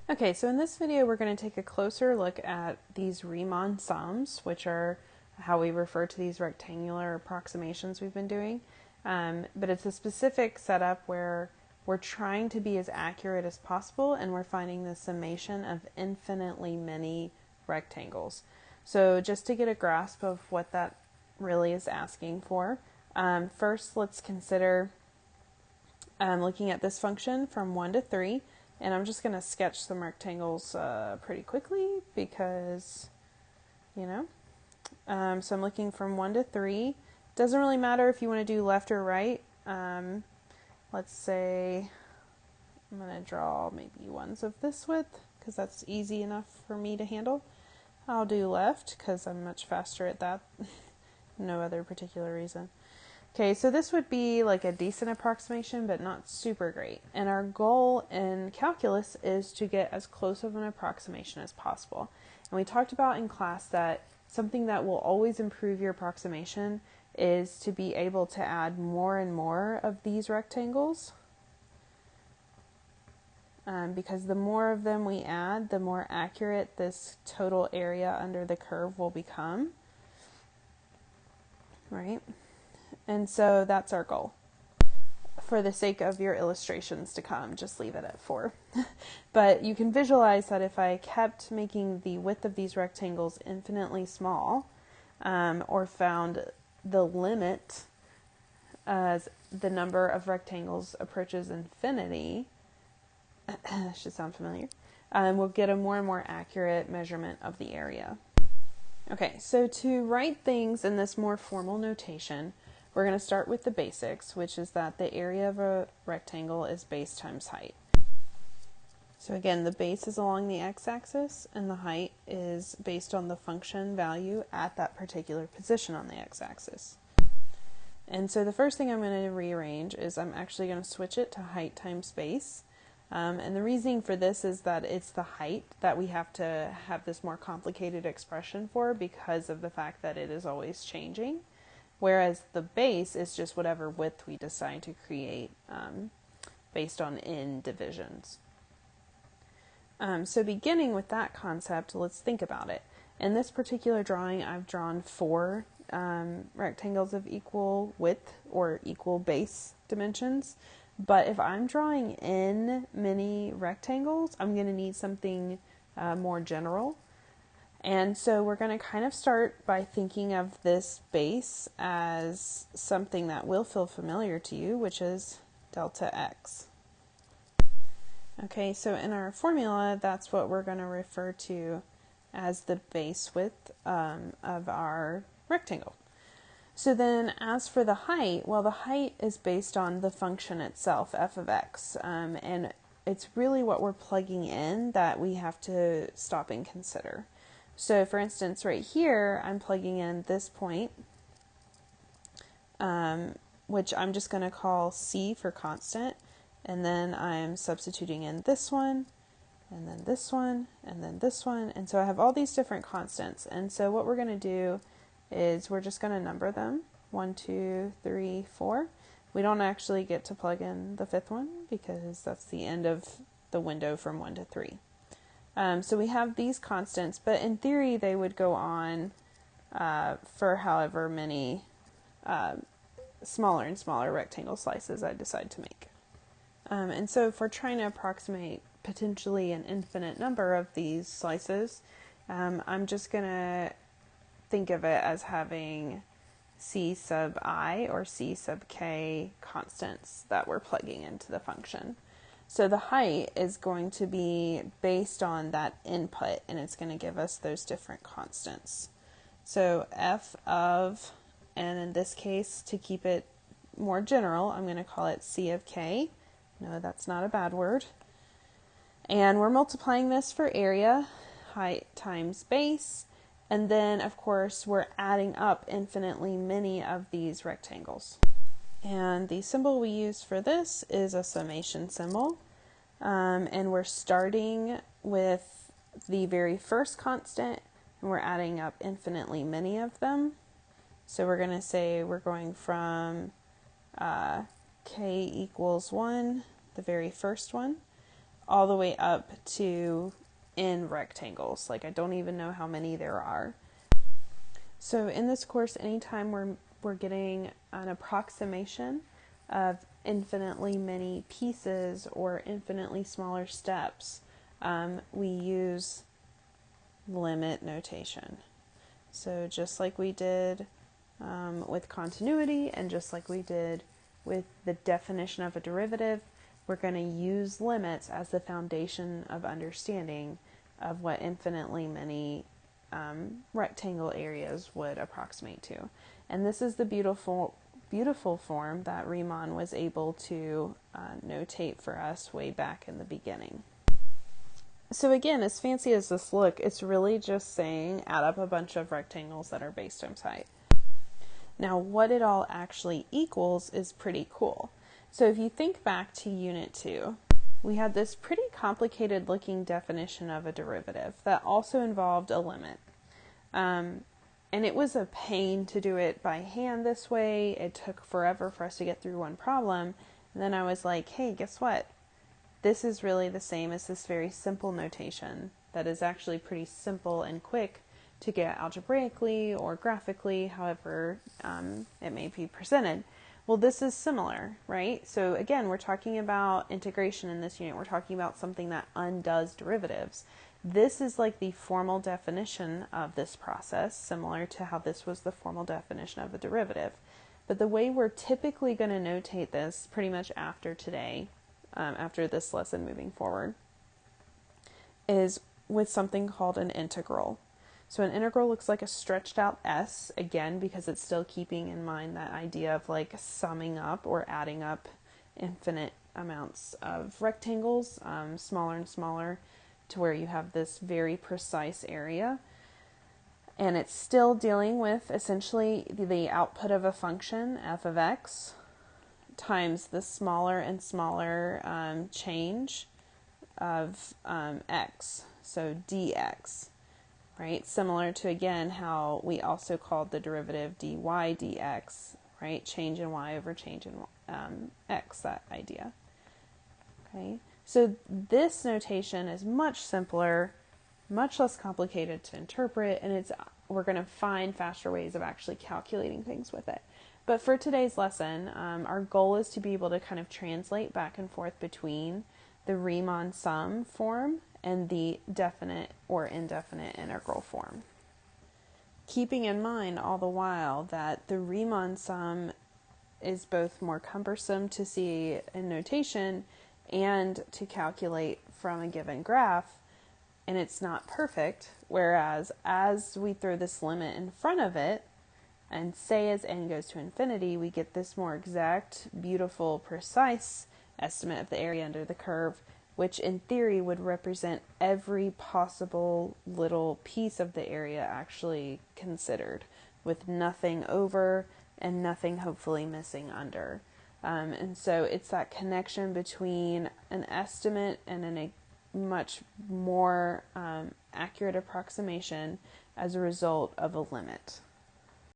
Okay, so in this video we're going to take a closer look at these Riemann sums, which are how we refer to these rectangular approximations we've been doing. But it's a specific setup where we're trying to be as accurate as possible, and we're finding the summation of infinitely many rectangles. So just to get a grasp of what that really is asking for, first let's consider looking at this function from 1 to 3. And I'm just going to sketch some rectangles pretty quickly because, so I'm looking from 1 to 3. Doesn't really matter if you want to do left or right. Let's say I'm going to draw maybe ones of this width because that's easy enough for me to handle. I'll do left because I'm much faster at that. No other particular reason. Okay, so this would be like a decent approximation, but not super great. And our goal in calculus is to get as close of an approximation as possible. And we talked about in class that something that will always improve your approximation is to be able to add more and more of these rectangles. Because the more of them we add, the more accurate this total area under the curve will become. Right? And so that's our goal. For the sake of your illustrations to come, just leave it at 4. But you can visualize that if I kept making the width of these rectangles infinitely small, or found the limit as the number of rectangles approaches infinity, should sound familiar, we'll get a more and more accurate measurement of the area. Okay, so to write things in this more formal notation, we're going to start with the basics, which is that the area of a rectangle is base times height. So again, the base is along the x-axis, and the height is based on the function value at that particular position on the x-axis. And so the first thing I'm going to rearrange is I'm actually going to switch it to height times base. And the reasoning for this is that it's the height that we have to have this more complicated expression for because of the fact that it is always changing. Whereas the base is just whatever width we decide to create based on n divisions. So beginning with that concept, let's think about it. In this particular drawing, I've drawn 4 rectangles of equal width or equal base dimensions. But if I'm drawing n many rectangles, I'm going to need something more general. And so we're going to kind of start by thinking of this base as something that will feel familiar to you, which is delta x. Okay, so in our formula, that's what we're going to refer to as the base width of our rectangle. So then as for the height, well, the height is based on the function itself, f of x, and it's really what we're plugging in that we have to stop and consider. So for instance, right here, I'm plugging in this point, which I'm just going to call C for constant, and then I'm substituting in this one, and then this one, and then this one, and so I have all these different constants. And so what we're going to do is we're just going to number them, 1, 2, 3, 4. We don't actually get to plug in the 5th one because that's the end of the window from 1 to 3. So we have these constants, but in theory they would go on for however many smaller and smaller rectangle slices I decide to make. And so if we're trying to approximate potentially an infinite number of these slices, I'm just going to think of it as having c sub I or c sub k constants that we're plugging into the function. So the height is going to be based on that input, and it's going to give us those different constants. So f of, and in this case, to keep it more general, I'm going to call it c of k. No, that's not a bad word. And we're multiplying this for area, height times base, and then, of course, we're adding up infinitely many of these rectangles. And the symbol we use for this is a summation symbol. And we're starting with the very first constant, and we're adding up infinitely many of them. So we're going to say we're going from k equals 1, the very first one, all the way up to n rectangles. Like I don't even know how many there are. So in this course, anytime we're getting an approximation of infinitely many pieces or infinitely smaller steps, we use limit notation. So just like we did with continuity and just like we did with the definition of a derivative, we're going to use limits as the foundation of understanding of what infinitely many rectangle areas would approximate to. And this is the beautiful form that Riemann was able to notate for us way back in the beginning. So again, as fancy as this look, it's really just saying add up a bunch of rectangles that are base times height. Now what it all actually equals is pretty cool. So if you think back to Unit 2, we had this pretty complicated looking definition of a derivative that also involved a limit. And it was a pain to do it by hand this way. It took forever for us to get through one problem. And then I was like, hey, guess what? This is really the same as this very simple notation that is actually pretty simple and quick to get algebraically or graphically, however it may be presented. Well, this is similar, right? So again, we're talking about integration in this unit. We're talking about something that undoes derivatives. This is like the formal definition of this process, similar to how this was the formal definition of a derivative. But the way we're typically going to notate this pretty much after today, after this lesson moving forward, is with something called an integral. So an integral looks like a stretched out S, again, because it's still keeping in mind that idea of like summing up or adding up infinite amounts of rectangles, smaller and smaller, to where you have this very precise area. And it's still dealing with essentially the output of a function, f of x, times the smaller and smaller change of x, so dx. Right? Similar to, again, how we also called the derivative dy dx, right? Change in y over change in x, that idea. Okay? So this notation is much simpler, much less complicated to interpret, and we're going to find faster ways of actually calculating things with it. But for today's lesson, our goal is to be able to kind of translate back and forth between the Riemann sum form and the definite or indefinite integral form. Keeping in mind all the while that the Riemann sum is both more cumbersome to see in notation and to calculate from a given graph, and it's not perfect, whereas as we throw this limit in front of it and say as n goes to infinity, we get this more exact, beautiful, precise estimate of the area under the curve, which in theory would represent every possible little piece of the area actually considered, with nothing over and nothing hopefully missing under. And so it's that connection between an estimate and a much more accurate approximation as a result of a limit.